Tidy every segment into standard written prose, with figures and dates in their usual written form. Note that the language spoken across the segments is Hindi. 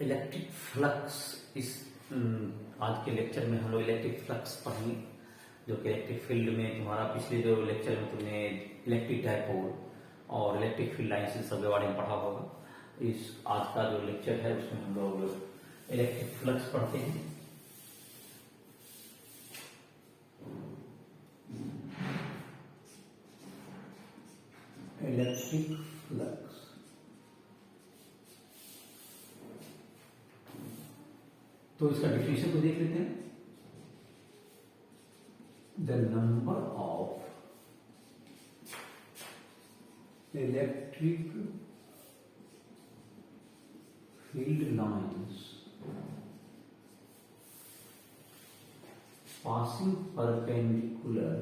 इलेक्ट्रिक फ्लक्स इस आज के लेक्चर में हम लोग इलेक्ट्रिक फ्लक्स पढ़ेंगे, जो कि इलेक्ट्रिक फील्ड में तुम्हारा पिछले जो लेक्चर में तुमने इलेक्ट्रिक डायपोल और इलेक्ट्रिक फील्ड लाइन से सब के बारे में पढ़ा होगा। इस आज का जो लेक्चर है उसमें हम लोग इलेक्ट्रिक फ्लक्स पढ़ते हैं। इलेक्ट्रिक फ्लक्स तो इसका डिफिनेशन को देख लेते हैं। The number of electric field lines passing perpendicular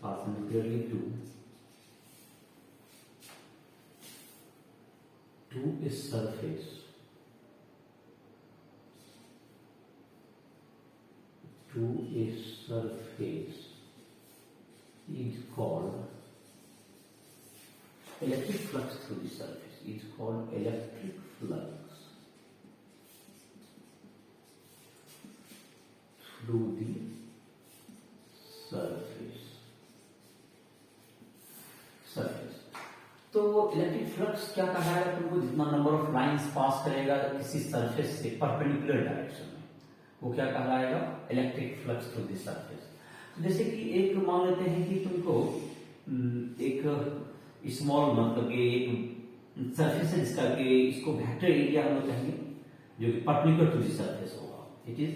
perpendicularly to a surface is called electric flux through the surface is called electric flux through the surface। तो इलेक्ट्रिक फ्लक्स क्या कहाएगा तुमको? जितना नंबर ऑफ लाइंस पास करेगा किसी सरफेस से परपेंडिकुलर डायरेक्शन में, वो क्या कहलाएगा? Electric flux through the surface. जैसे कि एक मान लेते हैं कि तुमको एक स्मॉल मतलब कि एक सरफेस है जिसका कि इसको वेक्टर एरिया हम लोग कहेंगे, जो कि परपेंडिकुलर टू द सरफेस होगा। It is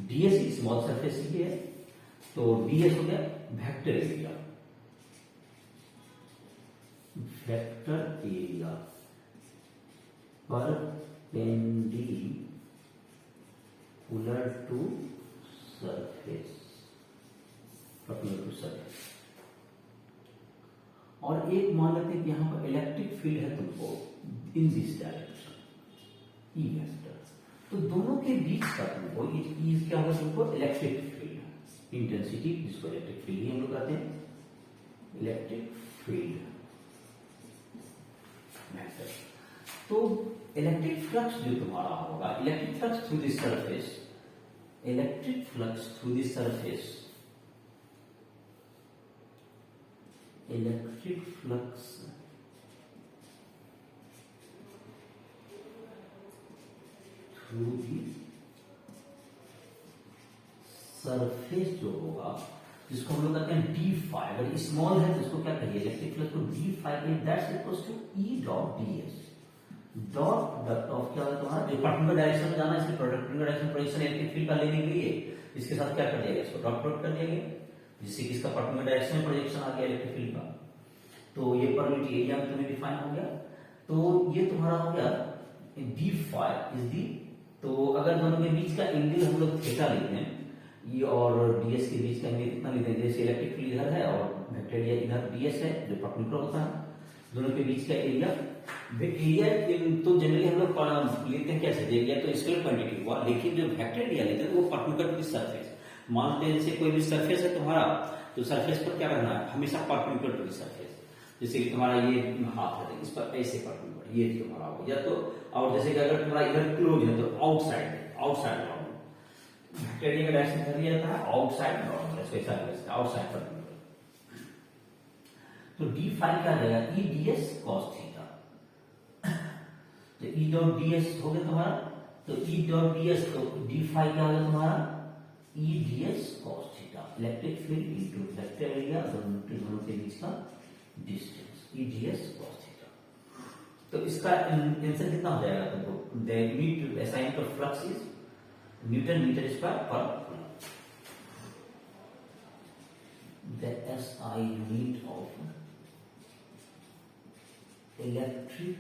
ds, small surface ही है, तो डीएस हो गया vector area. Vector area perpendicular to surface, और एक मान लेते हैं कि यहां पर इलेक्ट्रिक फील्ड है तुमको in this direction, E vector. तो दोनों के बीच का तुमको ये क्या होगा? तुमको इलेक्ट्रिक फील्ड इंटेंसिटी, जिसको इलेक्ट्रिक फील्ड ही हम लोग कहते हैं, इलेक्ट्रिक फील्ड वेक्टर। तो इलेक्ट्रिक फ्लक्स जो तुम्हारा होगा, electric flux through the surface, electric flux through the surface, electric flux through the surface जो होगा, जिसको हम लोग कहते हैं डी फाई। अगर स्मॉल है तो इसको क्या कहिए? इलेक्ट्रिक फ्लक्स को D phi, that's equals to E dot DS. Dot product of क्या होगा तुम्हारा? जो पर्टिकुलर डायरेक्शन में जाना है, इसके particular direction projection electric field का लेने के लिए इसके साथ क्या कर दिया गया? इसको डॉट प्रोडक्ट कर दिया गया, जिससे कि इसका पर्टिकुलर डायरेक्शन में प्रोजेक्शन आ गया इलेक्ट्रिक फील्ड का। तो ये परमिट एरिया में तुम्हें डिफाइन हो गया। तो ये तुम्हारा हो गया डी फाई इज दी। तो अगर दोनों के बीच का एंगल हम लोग थीटा लेते हैं, ई और डीएस के बीच का एंगल कितना लेते हैं? जैसे इलेक्ट्रिक फील्ड इधर है और वेक्टर एरिया इधर डीएस है, जो परपेंडिकुलर होता है, दोनों के बीच का एरिया। तो जनरली हम लोग लेते हैं कैसे? एरिया तो स्केलर क्वांटिटी हुआ, लेकिन जो वेक्टर एरिया लेते हैं वो परपेंडिकुलर टू द सरफेस। मानते हैं जैसे कोई भी सरफेस है तुम्हारा, तो सरफेस पर क्या करना है? हमेशा परपेंडिकुलर टू द सरफेस। जैसे कि तुम्हारा ये हाथ है, इस पर ऐसे परपेंडिकुलर, ये तुम्हारा हो गया। तो और जैसे कि अगर तुम्हारा इधर क्लोज है तो आउटसाइड वेक्टर एरिया का डायरेक्शन इधर दिया जाता है, आउटसाइड नॉर्मल, इसको ऐसा लिखते हैं आउटसाइड परपेंडिकुलर। तो डी फाई क्या रहेगा? E ds cos theta. तो ई डॉट डीएस हो गया तुम्हारा, तो ई डॉट डीएस, तो डी फाई क्या होगा तुम्हारा? E ds cos theta. Electric field into vector area, दोनों के बीच का distance, E ds cos theta. तो इसका आंसर कितना हो जाएगा तुमको? The unit assigned for flux is newton metre square per coulomb. The SI unit of electric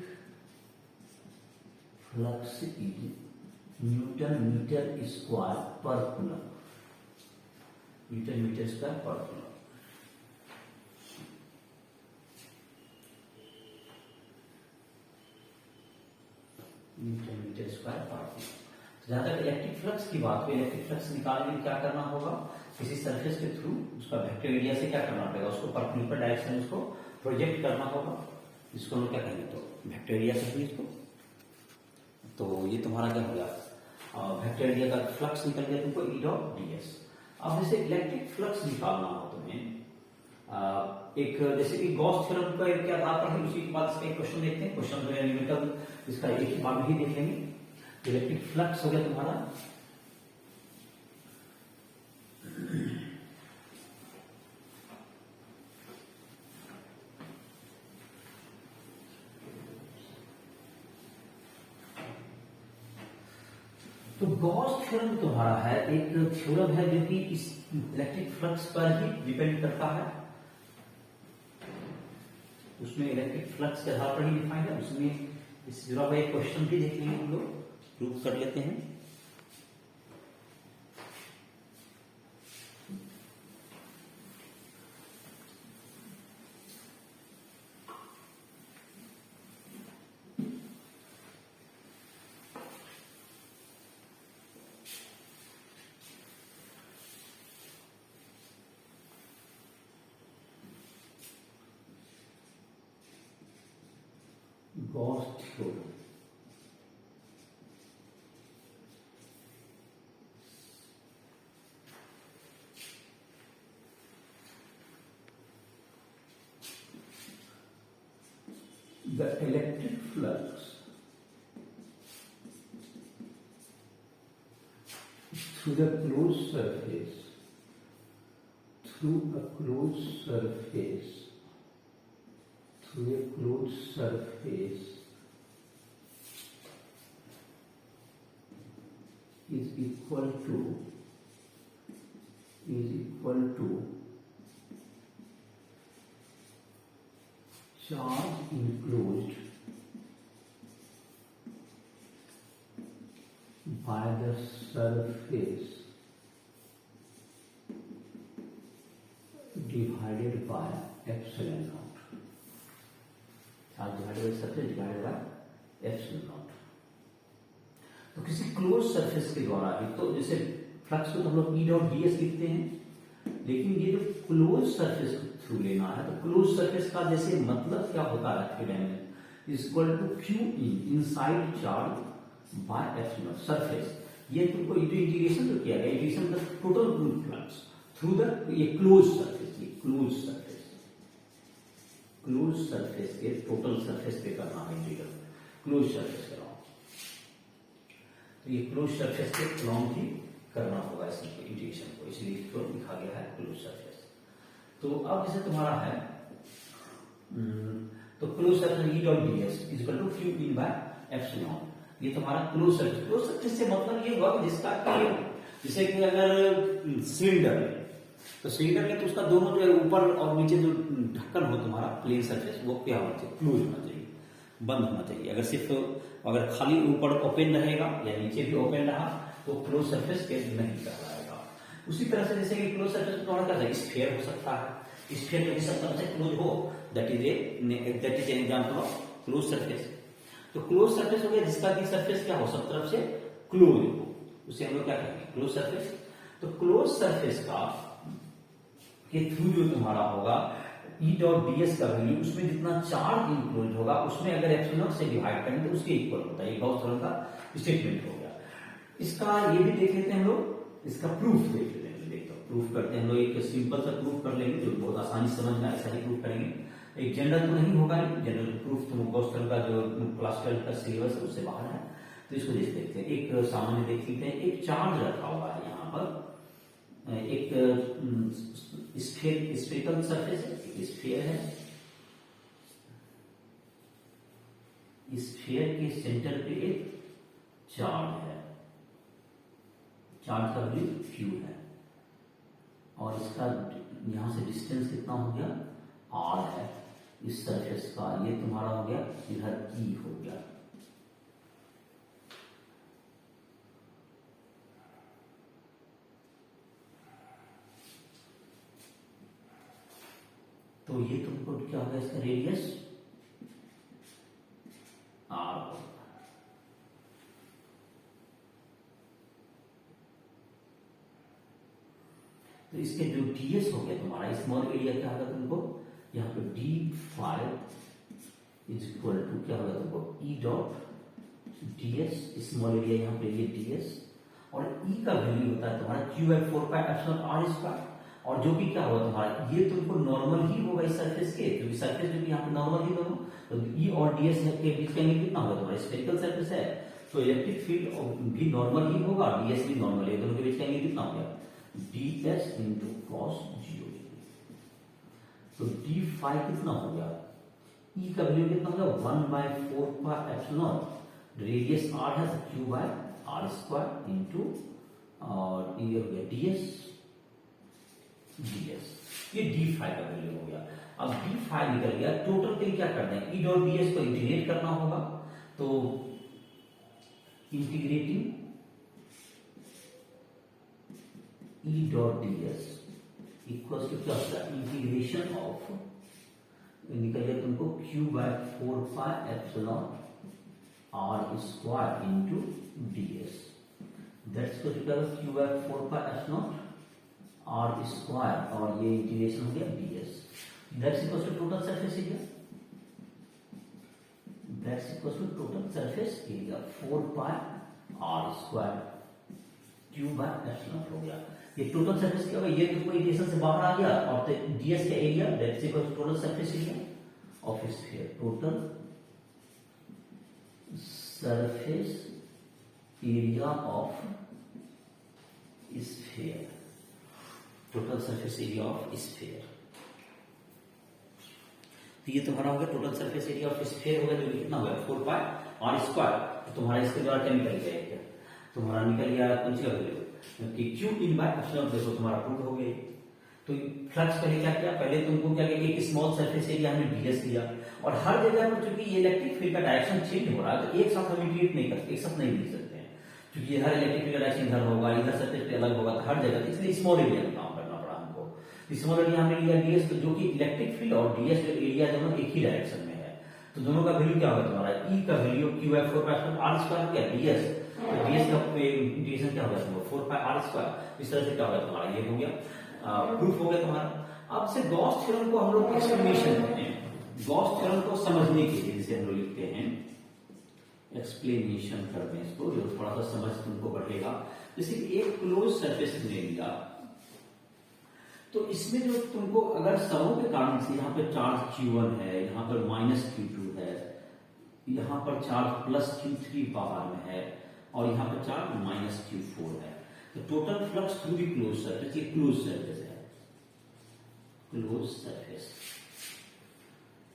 flux is Newton meter square per coulomb. Newton meter square per coulomb. Newton metre square per coulomb. जहां तक इलेक्ट्रिक फ्लक्स की बात हुई, इलेक्ट्रिक फ्लक्स निकालने में क्या करना होगा, किसी सरफेस के थ्रू उसका वेक्टर एरिया से क्या करना पड़ेगा, उसको परपेंडिकुलर डायरेक्शन में उसको प्रोजेक्ट करना होगा, इसको हम क्या कहेंगे, तो वेक्टर एरिया कहेंगे इसको। तो ये तुम्हारा क्या हो गया, वेक्टर एरिया का फ्लक्स निकल गया तुमको ई डॉट ds। अब जैसे इलेक्ट्रिक फ्लक्स निकालना हो तुम्हें, एक जैसे कि गॉस थ्योरम का क्या आधार पर है, उसी के बाद इसका एक क्वेश्चन देखते हैं, क्वेश्चन जो है न्यूमेरिकल, इसका एक ही बात भी देख लेंगे। इलेक्ट्रिक फ्लक्स हो गया तुम्हारा, तो गॉस थ्योरम तुम्हारा है एक थ्योरम है जो कि इस इलेक्ट्रिक फ्लक्स पर ही डिपेंड करता है, उसमें इलेक्ट्रिक फ्लक्स के आधार पर ही डिफाइंड है, उसमें इस जुड़ा हुआ एक क्वेश्चन भी देख लेंगे हम लोग, प्रूव कर लेते हैं। Gauss theorem, the electric flux through the closed surface, through a closed surface, through a closed surface is equal to charge enclosed by the surface divided by epsilon naught, charge divided by surface divided by epsilon naught। तो किसी क्लोज सरफेस के द्वारा ही, तो जैसे फ्लक्स को तो हम लोग ई डॉट ds लिखते हैं, लेकिन ये जो क्लोज सरफेस के थ्रू लेना है, तो क्लोज सरफेस का जैसे मतलब क्या होता है थ्योरम में, equal to Q inside charge by epsilon surface. ये तुमको इंटीग्रेशन जो किया गया, integration the total flux through the ये क्लोज सरफेस, ये क्लोज सरफेस के टोटल सरफेस पे करना है इंटीग्रल, क्लोज सरफेस का, तो ये क्लोज सरफेस के अलोंग ही करना होगा इस इंटीग्रेशन को, इसलिए इसको लिखा गया है क्लोज सरफेस। तो अब जैसे तुम्हारा है, तो close surface E dot ds equal to Q in by epsilon, ये तुम्हारा क्लोज सरफेस से मतलब ये हुआ कि जिसका कि जैसे कि अगर सिलेंडर है, तो सिलेंडर में तो उसका दोनों जो है ऊपर और नीचे जो ढक्कन हो तुम्हारा प्लेन सरफेस, वो क्या होना चाहिए, क्लोज होना चाहिए, बंद होना चाहिए। अगर सिर्फ अगर खाली ऊपर ओपन रहेगा या नीचे भी ओपन रहा तो क्लोज सरफेस के नहीं कहलाएगा। उसी तरह से जैसे कि क्लोज सरफेस को क्या है, स्फीयर हो सकता है, स्फीयर कभी सब तरह से क्लोज हो, that is an example of close surface. तो क्लोज सरफेस हो गया जिसका कि सरफेस क्या हो, सब तरफ से क्लोज हो, उसे हम लोग क्या कहेंगे, क्लोज सरफेस। तो क्लोज सरफेस का के थ्रू जो तुम्हारा होगा ई डॉट ds का वैल्यू, उसमें जितना चार्ज इंक्लोज होगा उसमें अगर एप्सिलॉन से डिवाइड करें तो उसके इक्वल होता है, ये गॉस थ्योरम का स्टेटमेंट हो गया। इसका ये भी देख लेते हैं हम लोग, इसका प्रूफ देख लेते हैं, देखो प्रूफ करते हैं हम लोग, एक सिंपल सा प्रूफ कर लेंगे जो बहुत आसानी से समझ में, ऐसा ही प्रूफ करेंगे, एक जनरल तो नहीं होगा, जनरल प्रूफ तो गॉस थ्योरम का जो क्लास 12 का सिलेबस है उससे बाहर है, तो इसको देख लेते हैं। एक सामान्य देख लेते हैं, एक चार्ज रखा हुआ है यहाँ पर, एक स्फेरिकल सरफेस है, एक स्फीयर है, स्फीयर के सेंटर पे एक चार्ज है, चार्ज का वैल्यू क्यू है, और इसका यहां से डिस्टेंस कितना हो गया, r है इस सरफेस का, ये तुम्हारा हो गया इधर e हो गया। तो ये तुमको क्या होगा, इसका रेडियस r होगा, तो इसके जो ds हो गया तुम्हारा स्मॉल एरिया क्या होगा तुमको यहाँ पे d5 इज इक्वल टू क्या होगा तुमको E dot ds, small area यहाँ पे ये ds, और E का वैल्यू होता है तुम्हारा q by 4 pi epsilon r square, और जो कि क्या होगा तुम्हारा ये तुमको नॉर्मल ही होगा इस सरफेस के, क्योंकि सरफेस जो कि यहाँ पे नॉर्मल ही दोनों, तो E और ds के बीच का एंगल कितना होगा तुम्हारा स्फेरिकल सरफेस है, तो इलेक्ट्रिक फील्ड भी नॉर्मल ही होगा, ds भी नॉर्मल है, दोनों के बीच का एंगल कितना हो गया ds इंटू कॉस 0, तो d5 कितना हो गया, E का वैल्यू कितना हो गया 1 by 4 pi epsilon, radius r है तो q by r square into और ये हो गया ds, ये d5 का वैल्यू हो गया। अब d5 निकल गया, टोटल के लिए क्या करना है, E डॉट ds को इंटीग्रेट करना होगा, तो integrating E dot ds equals to क्या होगा इंटीग्रेशन ऑफ, निकल गया तुमको q by 4 pi epsilon r square into ds, that's equal to q by 4 pi epsilon r square, और ये इंटीग्रेशन हो गया ds, that's equal to total surface area, that's equal to total surface area 4 pi r square q by epsilon हो गया। ये टोटल सरफेस क्या होगा, ये तुमको इक्वेशन से बाहर आ गया, और ds का area that's equal to total surface area of sphere, total surface area of sphere, total surface area of sphere, तो ये तुम्हारा हो गया total surface area of sphere होगा, जो कितना होगा 4 पाई r स्क्वायर, तो तुम्हारा इसके द्वारा क्या निकल गया, तुम्हारा निकल गया कौन सी वैल्यू कि q इन बाय एप्सिलॉन, देखो तुम्हारा प्रूव हो गया। तो फ्लक्स पहले क्या किया, पहले तुमको क्या किया, एक स्मॉल सरफेस एरिया हमने ds लिया, और हर जगह पर चूंकि ये इलेक्ट्रिक फील्ड का डायरेक्शन चेंज हो रहा है, तो एक साथ हम इंटीग्रेट नहीं करते, एक साथ नहीं लिख सकते हैं, क्योंकि हर इलेक्ट्रिक फील्ड का डायरेक्शन इधर होगा, इधर सरफेस पे अलग होगा, तो हर जगह, इसलिए स्मॉल एरिया में काम करना पड़ा हमको। स्मॉल एरिया हमने लिया ds, तो जो कि इलेक्ट्रिक फील्ड और ds जो एरिया दोनों एक ही डायरेक्शन में है, तो दोनों का वैल्यू क्या होगा तुम्हारा, E का value q by 4 pi r square क्या ds, तो ds का इंटीग्रेशन क्या होगा 4 पाई r स्क्वायर, इस तरह से क्या होगा तुम्हारा ये हो गया प्रूफ हो गया तुम्हारा। अब से गॉस थ्योरम को हम लोग एक्सप्लेनेशन करते हैं, गॉस थ्योरम को समझने के लिए जिसे हम लोग लिखते हैं एक्सप्लेनेशन करते हैं इसको, जो थोड़ा सा समझ तुमको बढ़ेगा। जैसे कि एक क्लोज सरफेस ले लिया, तो इसमें जो तुमको अगर सरों के कारण से यहाँ पे चार्ज q1 है, यहाँ पर माइनस q2 है, यहाँ पर चार्ज प्लस q3 बाहर में है, और यहाँ पर चार्ज माइनस q4 है, तो total flux through the close surface, ये क्लोज सरफेस है, close surface,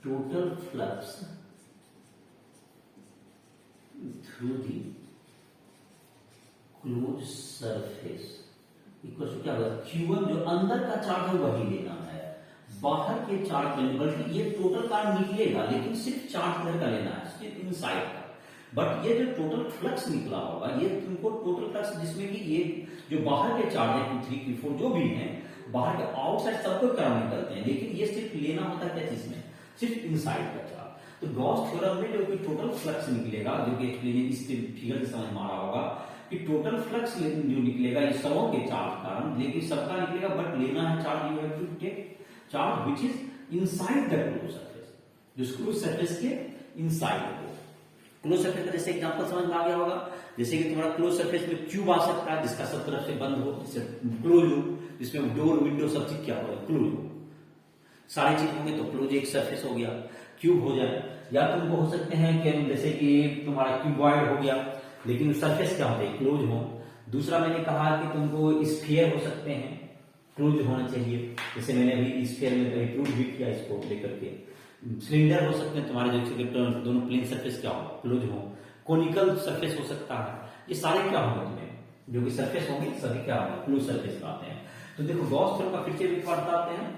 total flux through the close surface equal to क्या होगा q1, जो अंदर का चार्ज है वही लेना है, बाहर के चार्ज लेने, बल्कि ये टोटल चार्ज निकलेगा लेकिन सिर्फ चार्ज इधर का लेना है, सिर्फ इनसाइड का, बट ये जो टोटल फ्लक्स निकला होगा ये तुमको टोटल फ्लक्स, जिसमें कि ये जो बाहर के चार्ज है q3 q4 जो भी हैं, बाहर के आउटसाइड सबको करंट निकलते हैं, लेकिन ये सिर्फ लेना होता है क्या चीज में, सिर्फ इनसाइड का चार्ज। तो गॉस थ्योरम में जो कि टोटल फ्लक्स निकलेगा, जो कि एक्सप्लेन इस फिगर से समझ में आ रहा होगा कि टोटल फ्लक्स जो निकलेगा ये सबों के चार्ज कारण, लेकिन सबका निकलेगा, बट लेना है charge, you have to take charge which is inside the close surface, जो क्लोज सरफेस के इनसाइड हो। क्लोज सरफेस का जैसे एग्जांपल समझ में आ गया होगा, जैसे कि तुम्हारा क्लोज सरफेस में क्यूब आ सकता है जिसका सब तरफ से बंद हो, जिससे क्लोज हो, जिसमें डोर विंडो सब चीज क्या होगा क्लोज हो, सारी चीज होंगे तो क्लोज एक सरफेस हो गया, क्यूब हो जाए, या तुमको हो सकते हैं कि जैसे कि तुम्हारा क्यूबॉइड हो गया, लेकिन सरफेस क्या होते हैं क्लोज हो। दूसरा मैंने कहा कि तुमको स्फीयर हो सकते हैं, क्लोज होना चाहिए, जैसे मैंने अभी स्फीयर में प्रूव भी किया इसको लेकर के। सिलेंडर हो सकते हैं तुम्हारे, जो दोनों प्लेन सरफेस क्या हो क्लोज हो, कोनिकल सरफेस हो सकता है, ये सारे क्या होंगे तुम्हें जो कि सरफेस होंगे सभी क्या होंगे क्लोज सरफेस आते हैं। तो देखो गॉस थ्योरम का फिर से भी बताते हैं,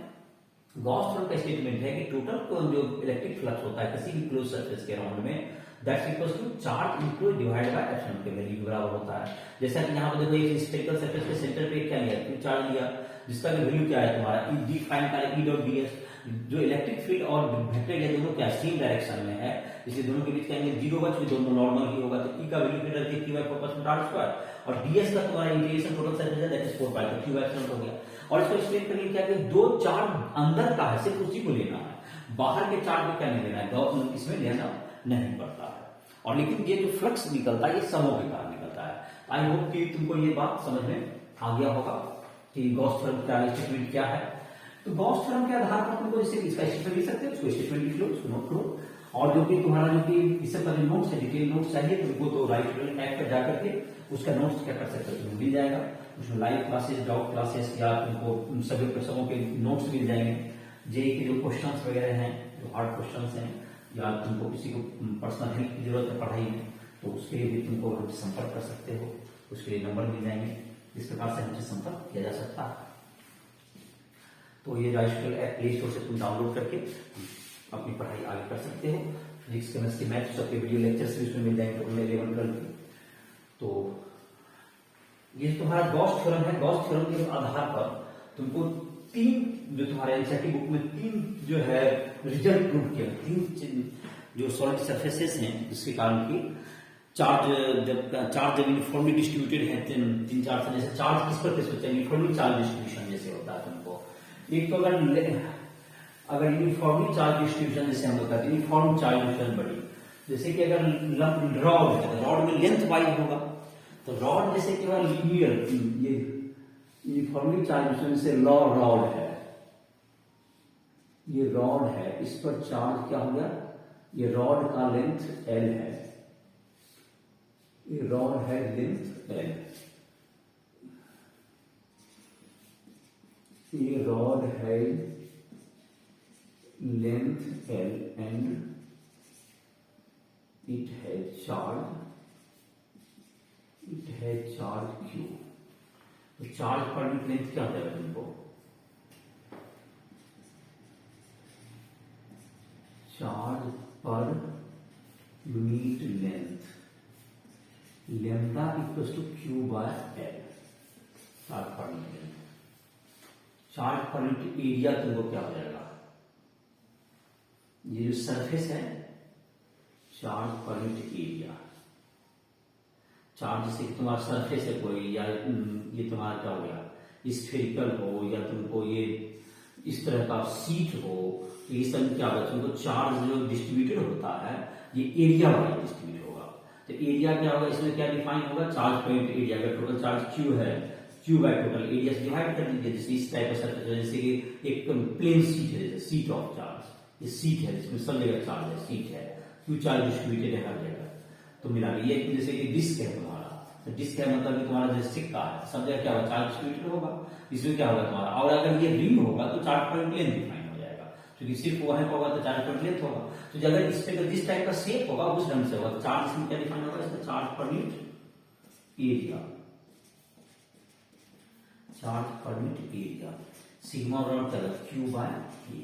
गॉस थ्योरम का स्टेटमेंट है कि टोटल जो इलेक्ट्रिक फ्लक्स होता है किसी भी क्लोज सरफेस के अराउंड में, that's equals to charge into divide by epsilon के वैल्यू के बराबर होता है। जैसा कि यहाँ पर देखो एक स्फेरिकल सरफेस के सेंटर पे क्या लिया, चार्ज लिया, जिसका वैल्यू क्या है तुम्हारा d फाइन का e डॉट ds, जो इलेक्ट्रिक फील्ड और वेक्टर ये दोनों क्या सेम डायरेक्शन में है, इसलिए दोनों के बीच कहेंगे जीरो होगा, क्योंकि दोनों नॉर्मल ही होगा, तो ई का वैल्यू फिर रखिए क्यू बाई 4 आर स्क्वायर, और डीएस का तुम्हारा इंटीग्रेशन टोटल सरफेस है दैट इज 4 पाई, तो क्यू बाई हो गया। और इसको एक्सप्लेन करिए क्या कि दो चार्ज अंदर का है, सिर्फ उसी को लेना है, बाहर के चार्ज को क्या नहीं लेना है, इसमें लेना नहीं पड़ता है। और लेकिन ये जो फ्लक्स निकलता है ये समों के कारण निकलता है। आई होप कि तुमको ये बात समझ में आ गया होगा कि गॉस थ्योरम का स्टेटमेंट क्या है। तो गॉस थ्योरम के आधार पर तुमको जैसे इसका स्टेटमेंट लिख सकते हो, उसको स्टेटमेंट लिख लो, उसको नोट करो, और जो कि तुम्हारा जो कि इससे पहले नोट्स है, डिटेल नोट्स चाहिए तुमको, तो राइट ऐप पर जाकर के उसका नोट्स क्या कर सकते हो, तुम्हें मिल जाएगा। उसमें लाइव क्लासेस, डाउट क्लासेस, या तुमको उन सभी प्रश्नों के नोट्स मिल जाएंगे। जेई के जो क्वेश्चंस वगैरह हैं, जो हार्ड क्वेश्चंस हैं, या तुमको किसी को पर्सनल हेल्प की जरूरत है पढ़ाई में, तो उसके लिए भी तुमको हमसे संपर्क कर सकते हो, उसके लिए नंबर मिल जाएंगे, इस प्रकार से हमसे संपर्क किया जा सकता है। तो ये राइस्टल ऐप प्ले स्टोर से तुम डाउनलोड करके अपनी पढ़ाई आगे कर सकते हो। फिजिक्स, केमिस्ट्री, मैथ्स सबके वीडियो लेक्चर्स भी उसमें मिल जाएंगे, टोटल 11 12 की। तो ये तुम्हारा गॉस थ्योरम है। गॉस थ्योरम के आधार पर तुमको तीन, जो तुम्हारे एनसीईआरटी बुक में तीन जो है रिजल्ट प्रूव किया, तीन जो सॉलिड सरफेसेस हैं जिसके कारण की चार्ज जब यूनिफॉर्मली डिस्ट्रीब्यूटेड है, तीन चार से, जैसे चार्ज किस पर होता है, यूनिफॉर्मली चार्ज डिस्ट्रीब्यूशन जैसे होता है तुमको। एक तो अगर यूनिफॉर्मली चार्ज डिस्ट्रीब्यूशन जैसे हम लोग यूनिफॉर्म चार्ज डिस्ट्रीब्यूशन बड़ी, जैसे कि अगर रॉड है, रॉड में लेंथ वाइज होगा, तो रॉड जैसे कि लीनियर, ये यूनिफॉर्मली चार्ज डिस्ट्रीब्यूशन से रॉड है, ये रॉड है, इस पर चार्ज क्या हो गया, ये रॉड का लेंथ एल है, ये रॉड है लेंथ एल, ये रॉड है लेंथ एल एंड इट है चार्ज क्यू। तो चार्ज पर यूनिट लेंथ क्या हो जाएगा तुमको, charge per unit length lambda equals to Q by L, charge per unit length. Charge per unit area तुमको क्या हो जाएगा, ये जो सरफेस है, charge per unit area, charge जैसे तुम्हारा सरफेस है कोई, या ये तुम्हारा क्या हो गया, स्फेरिकल हो, या तुमको ये इस तरह का सीट हो, ये सब क्या होगा, तुमको चार्ज जो डिस्ट्रीब्यूटेड होता है ये एरिया वाइज डिस्ट्रीब्यूट होगा। तो एरिया क्या होगा, इसमें क्या डिफाइन होगा, चार्ज पॉइंट एरिया, अगर टोटल चार्ज क्यू है, क्यू बाय टोटल एरिया से डिवाइड कर दीजिए। जैसे इस टाइप का सरफेस है, जैसे कि एक प्लेन सीट है, जैसे सीट ऑफ चार्ज, ये सीट है जिसमें सब जगह चार्ज है, सीट है, क्यू चार्ज डिस्ट्रीब्यूटेड है हर जगह, तो मिला ये जैसे कि डिस्क है तुम्हारा, तो डिस्क है मतलब कि तुम्हारा जैसे सिक्का है, सब जगह क्या होगा, चार्ज डिस्ट्रीब्यूटेड होगा, इसमें क्या होगा तुम्हारा, और अगर ये रिंग होगा तो चार्ज पॉइंट लेंथ डिफाइन हो जाएगा, क्योंकि सिर्फ वहां पर होगा तो चार्ज पॉइंट लेंथ होगा। तो अगर इस पे जिस टाइप का शेप होगा उस ढंग से होगा, तो चार्ज इसमें क्या डिफाइन होगा, इसमें charge per unit area, charge per unit area sigma naught q by A.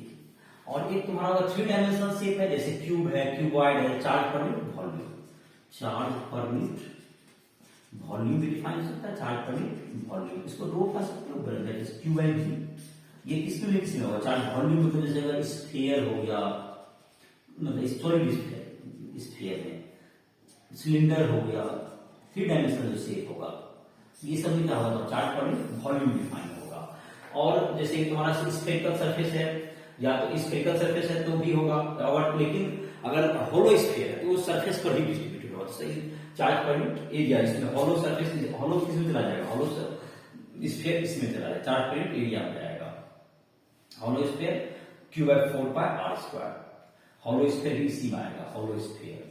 और एक तुम्हारा 3 डायमेंशनल शेप है, जैसे क्यूब है, क्यूबॉइड है, charge per unit volume, charge per unit volume भी डिफाइन हो सकता है, चार्ज पर यूनिट वॉल्यूम, इसको रो कर सकते हो, that is Q by V. ये किसके लिए किसमें होगा, चार्ज वॉल्यूम में, तो जैसे अगर स्फीयर हो गया, मतलब सॉलिड स्फीयर में, सिलेंडर हो गया, 3 डायमेंशनल जो शेप होगा, ये सब में क्या होगा, तो charge per unit volume define होगा। और जैसे तुम्हारा स्फेरिकल सरफेस है, या तो स्फेरिकल सरफेस है तो भी होगा, और लेकिन अगर होलो स्फीयर है तो वो सरफेस पर ही डिस्ट्रीब्यूटेड होगा, सही, चार्ज पर यूनिट एरिया, इसमें होलो सरफेस, होलो किसमें चला जाएगा, होलो स्फीयर इसमें चला जाएगा, चार्ज पर यूनिट एरिया में जाएगा। Hollow sphere Q by 4 pi R square, hollow sphere इसी में आएगा, होलो स्फीयर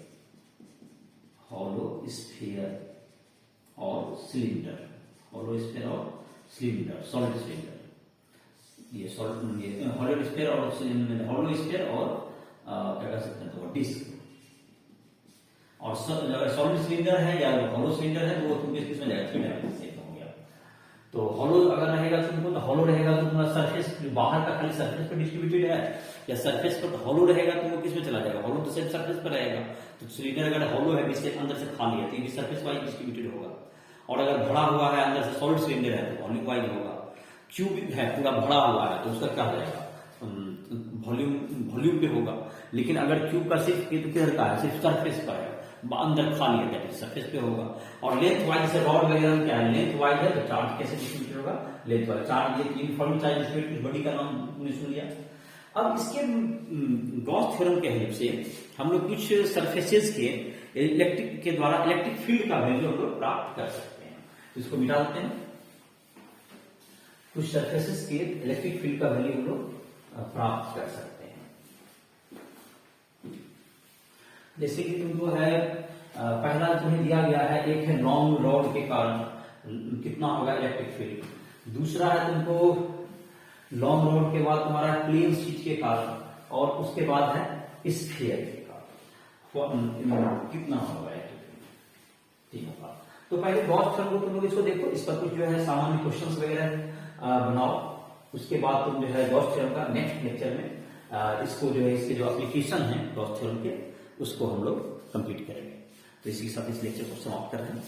और सिलेंडर, होलो स्फीयर और सिलेंडर, सॉलिड सिलेंडर, ये होलो स्फीयर और होलो स्फीयर और क्या कह सकते हैं तो डिस्क। और अगर सॉलिड सिलेंडर है या होलो सिलेंडर है तो वो तुम किसमें जाएगा, 3 डायमेंशनल शेप हो गया। तो होलो अगर रहेगा तुमको, तो होलो रहेगा तो तुम्हारा सरफेस बाहर का खाली सरफेस पर डिस्ट्रीब्यूटेड है, या सरफेस पर होलो रहेगा तो वो किसमें चला जाएगा, होलो तो सिर्फ सरफेस पर रहेगा। तो सिलेंडर अगर होलो है, इसके अंदर से खाली है, तो ये सरफेस वाइज डिस्ट्रीब्यूटेड होगा। और अगर भरा हुआ है अंदर से, सॉलिड सिलेंडर है तो वॉल्यूम वाइज होगा। क्यूब है पूरा भरा हुआ है तो उसका क्या हो जाएगा, वॉल्यूम पे होगा। लेकिन अगर क्यूब का सिर्फ ये तो किधर का है, सिर्फ सरफेस का है, अंदर खाली है, दैट इज सरफेस पे होगा। और लेंथ वाइज से रॉड वगैरह में क्या है, लेंथ वाइज है तो चार्ज कैसे डिस्ट्रीब्यूट होगा, लेंथ वाइज। चार्ज ये यूनिफॉर्म चार्ज डिस्ट्रीब्यूट, बॉडी का नाम तुमने सुन लिया। अब इसके गॉस थ्योरम के हेल्प से हम लोग कुछ सरफेसेस के इलेक्ट्रिक के द्वारा इलेक्ट्रिक फील्ड का वैल्यू हम लोग प्राप्त कर सकते हैं। तो इसको मिटा देते हैं। कुछ सरफेसेस के इलेक्ट्रिक फील्ड का वैल्यू हम लोग प्राप्त कर सकते हैं। जैसे कि तुमको है पहला तुम्हें दिया गया है, एक है लॉन्ग रॉड के कारण कितना होगा इलेक्ट्रिक फील्ड। दूसरा है तुमको लॉन्ग रॉड के बाद तुम्हारा प्लेन शीट के कारण, और उसके बाद है स्फीयर के कारण कितना होगा इलेक्ट्रिक फील्ड। ठीक है, तो पहले गॉस थ्योरम को तुम लोग इसको देखो, इस पर कुछ जो है सामान्य क्वेश्चंस वगैरह बनाओ। उसके बाद तुम जो है गॉस थ्योरम का नेक्स्ट लेक्चर में इसको जो है इसके जो एप्लीकेशन है गॉस थ्योरम के उसको हम लोग कंप्लीट करेंगे। तो इसी के साथ इस लेक्चर को समाप्त कर रहे हैं।